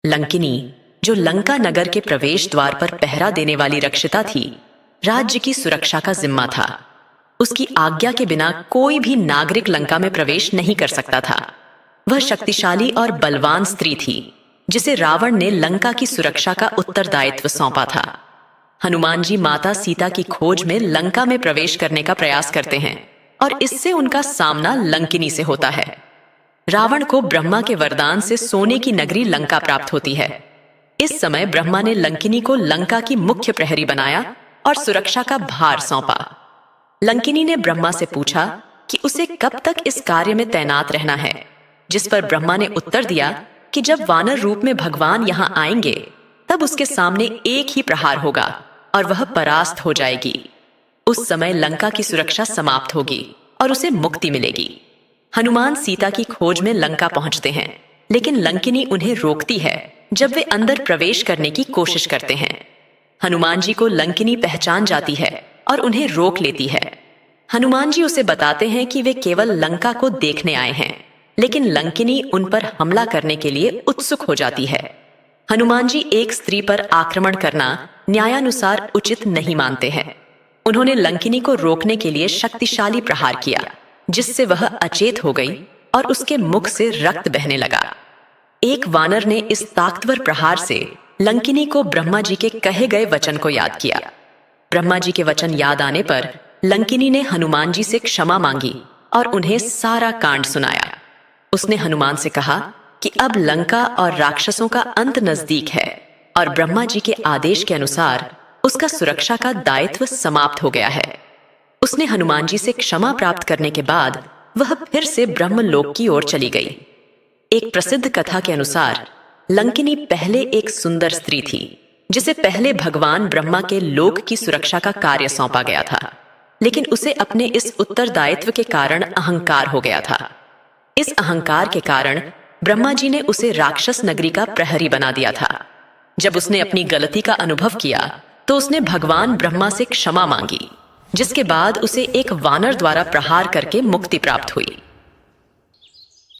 लंकिनी, जो लंका नगर के प्रवेश द्वार पर पहरा देने वाली रक्षिता थी, राज्य की सुरक्षा का जिम्मा था। उसकी आज्ञा के बिना कोई भी नागरिक लंका में प्रवेश नहीं कर सकता था। वह शक्तिशाली और बलवान स्त्री थी जिसे रावण ने लंका की सुरक्षा का उत्तरदायित्व सौंपा था। हनुमान जी माता सीता की खोज में लंका में प्रवेश करने का प्रयास करते हैं और इससे उनका सामना लंकिनी से होता है। रावण को ब्रह्मा के वरदान से सोने की नगरी लंका प्राप्त होती है। इस समय ब्रह्मा ने लंकिनी को लंका की मुख्य प्रहरी बनाया और सुरक्षा का भार सौंपा। लंकिनी ने ब्रह्मा से पूछा कि उसे कब तक इस कार्य में तैनात रहना है, जिस पर ब्रह्मा ने उत्तर दिया कि जब वानर रूप में भगवान यहाँ आएंगे तब उसके सामने एक ही प्रहार होगा और वह परास्त हो जाएगी। उस समय लंका की सुरक्षा समाप्त होगी और उसे मुक्ति मिलेगी। हनुमान सीता की खोज में लंका पहुंचते हैं, लेकिन लंकिनी उन्हें रोकती है जब वे अंदर प्रवेश करने की कोशिश करते हैं। हनुमान जी को लंकिनी पहचान जाती है और उन्हें रोक लेती है। हनुमान जी उसे बताते हैं कि वे केवल लंका को देखने आए हैं, लेकिन लंकिनी उन पर हमला करने के लिए उत्सुक हो जाती है। हनुमान जी एक स्त्री पर आक्रमण करना न्यायानुसार उचित नहीं मानते हैं। उन्होंने लंकिनी को रोकने के लिए शक्तिशाली प्रहार किया, जिससे वह अचेत हो गई और उसके मुख से रक्त बहने लगा। एक वानर ने इस ताकतवर प्रहार से लंकिनी को ब्रह्मा जी के कहे गए वचन को याद किया। ब्रह्मा जी के वचन याद आने पर लंकिनी ने हनुमान जी से क्षमा मांगी और उन्हें सारा कांड सुनाया। उसने हनुमान से कहा कि अब लंका और राक्षसों का अंत नजदीक है और ब्रह्मा जी के आदेश के अनुसार उसका सुरक्षा का दायित्व समाप्त हो गया है। उसने हनुमान जी से क्षमा प्राप्त करने के बाद वह फिर से ब्रह्मलोक की ओर चली गई। एक प्रसिद्ध कथा के अनुसार लंकिनी पहले एक सुंदर स्त्री थी जिसे पहले भगवान ब्रह्मा के लोक की सुरक्षा का कार्य सौंपा गया था, लेकिन उसे अपने इस उत्तरदायित्व के कारण अहंकार हो गया था। इस अहंकार के कारण ब्रह्मा जी ने उसे राक्षस नगरी का प्रहरी बना दिया था। जब उसने अपनी गलती का अनुभव किया तो उसने भगवान ब्रह्मा से क्षमा मांगी, जिसके बाद उसे एक वानर द्वारा प्रहार करके मुक्ति प्राप्त हुई।